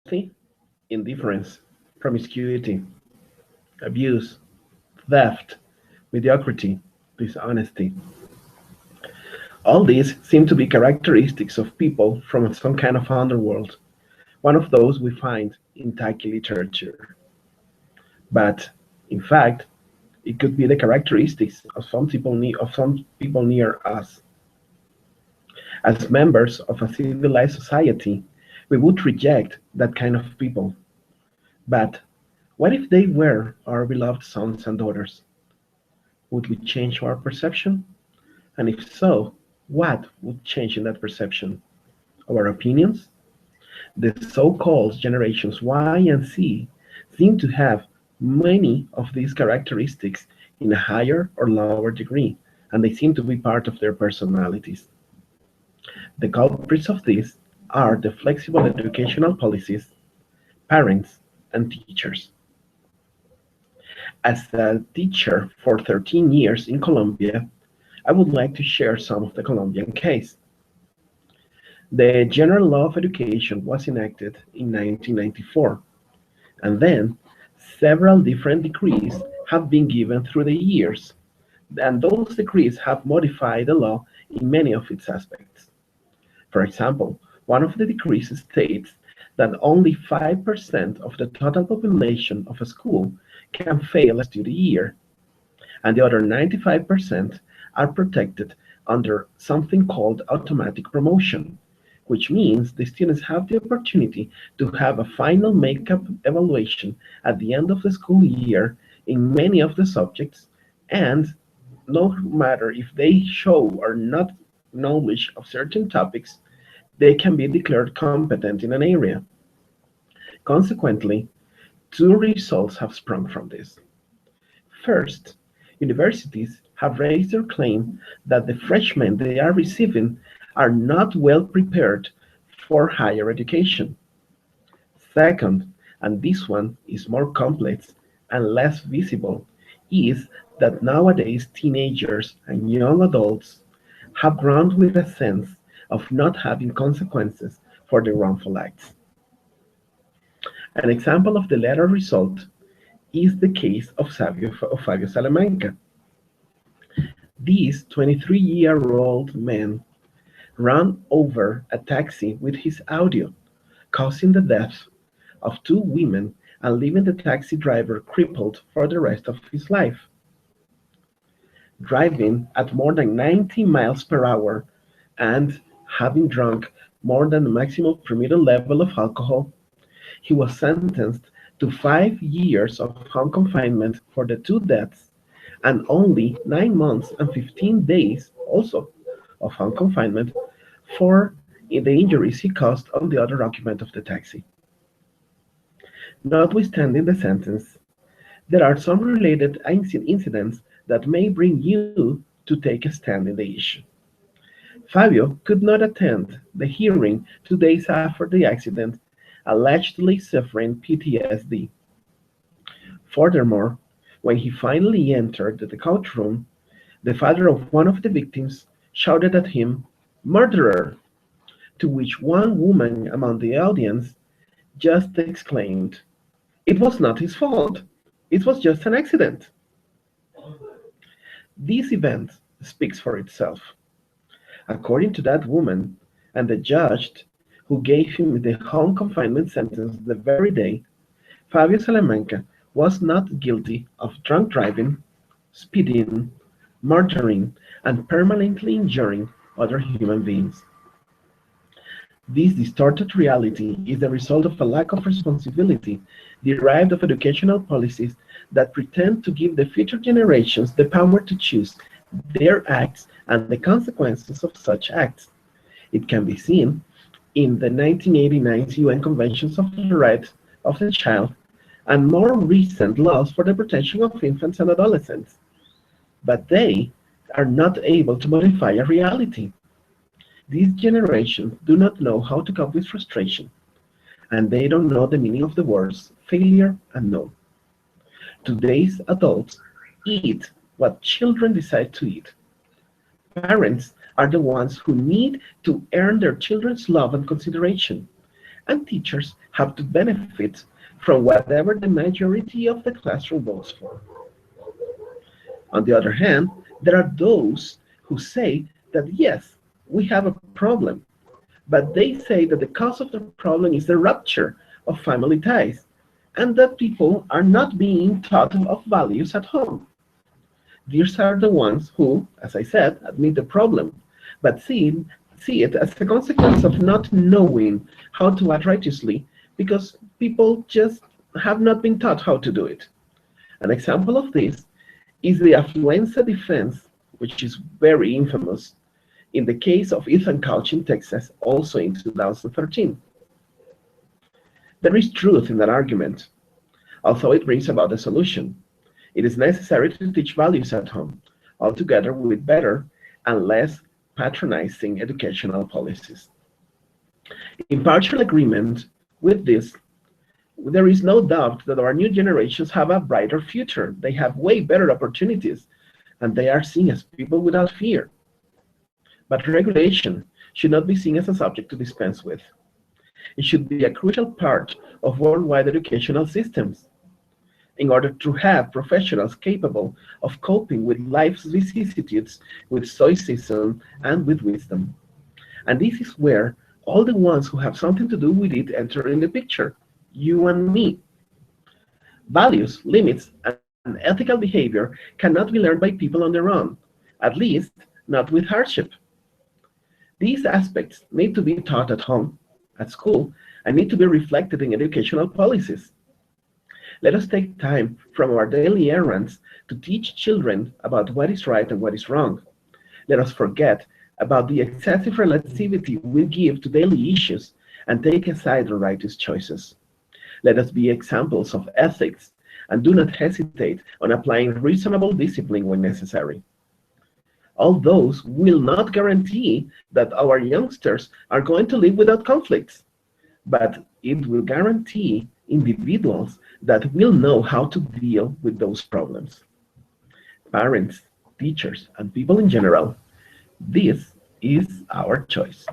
apathy, indifference, promiscuity, abuse, theft, mediocrity, dishonesty. All these seem to be characteristics of people from some kind of underworld. One of those we find in Taki literature. But in fact, it could be the characteristics of some people near us. As members of a civilized society, we would reject that kind of people. But what if they were our beloved sons and daughters? Would we change our perception? And if so, what would change in that perception? Our opinions? The so-called generations Y and Z seem to have many of these characteristics in a higher or lower degree, and they seem to be part of their personalities. The culprits of this are the flexible educational policies, parents, and teachers. As a teacher for 13 years in Colombia, I would like to share some of the Colombian case. The General Law of Education was enacted in 1994, and then several different decrees have been given through the years, and those decrees have modified the law in many of its aspects. For example, one of the decrees states that only 5% of the total population of a school can fail a study year, and the other 95% are protected under something called automatic promotion, which means the students have the opportunity to have a final makeup evaluation at the end of the school year in many of the subjects, and no matter if they show or not knowledge of certain topics, they can be declared competent in an area. Consequently, two results have sprung from this. First, universities have raised their claim that the freshmen they are receiving are not well prepared for higher education. Second, and this one is more complex and less visible, is that nowadays teenagers and young adults have grown with a sense of not having consequences for their wrongful acts. An example of the latter result is the case of Fabio Salamanca. This 23-year-old man ran over a taxi with his audio, causing the death of two women and leaving the taxi driver crippled for the rest of his life. Driving at more than 90 miles per hour and having drunk more than the maximum permitted level of alcohol, he was sentenced to 5 years of home confinement for the two deaths and only 9 months and 15 days also of home confinement for the injuries he caused on the other occupant of the taxi. Notwithstanding the sentence, there are some related incidents that may bring you to take a stand in the issue. Fabio could not attend the hearing 2 days after the accident, allegedly suffering PTSD. Furthermore, when he finally entered the courtroom, the father of one of the victims shouted at him, "Murderer!" To which one woman among the audience just exclaimed, "It was not his fault. It was just an accident." This event speaks for itself. According to that woman and the judge who gave him the home confinement sentence the very day, Fabio Salamanca was not guilty of drunk driving, speeding, murdering, and permanently injuring other human beings. This distorted reality is the result of a lack of responsibility derived of educational policies that pretend to give the future generations the power to choose their acts and the consequences of such acts. It can be seen in the 1989 UN Conventions of the Rights of the Child and more recent laws for the protection of infants and adolescents. But they are not able to modify a reality. These generations do not know how to cope with frustration, and they don't know the meaning of the words failure and no. Today's adults eat what children decide to eat. Parents are the ones who need to earn their children's love and consideration, and teachers have to benefit from whatever the majority of the classroom votes for. On the other hand, there are those who say that yes, we have a problem, but they say that the cause of the problem is the rupture of family ties and that people are not being taught of values at home. These are the ones who, as I said, admit the problem, but see it as a consequence of not knowing how to act righteously because people just have not been taught how to do it. An example of this is the affluenza defense, which is very infamous, in the case of Ethan Couch in Texas, also in 2013. There is truth in that argument, although it brings about a solution. It is necessary to teach values at home, altogether with better and less patronizing educational policies. In partial agreement with this, there is no doubt that our new generations have a brighter future. They have way better opportunities, and they are seen as people without fear. But regulation should not be seen as a subject to dispense with. It should be a crucial part of worldwide educational systems in order to have professionals capable of coping with life's vicissitudes with stoicism and with wisdom. And this is where all the ones who have something to do with it enter in the picture, you and me. Values, limits, and ethical behavior cannot be learned by people on their own, at least not with hardship. These aspects need to be taught at home, at school, and need to be reflected in educational policies. Let us take time from our daily errands to teach children about what is right and what is wrong. Let us forget about the excessive relativity we give to daily issues and take aside on righteous choices. Let us be examples of ethics and do not hesitate on applying reasonable discipline when necessary. All those will not guarantee that our youngsters are going to live without conflicts, but it will guarantee individuals that will know how to deal with those problems. Parents, teachers, and people in general, this is our choice.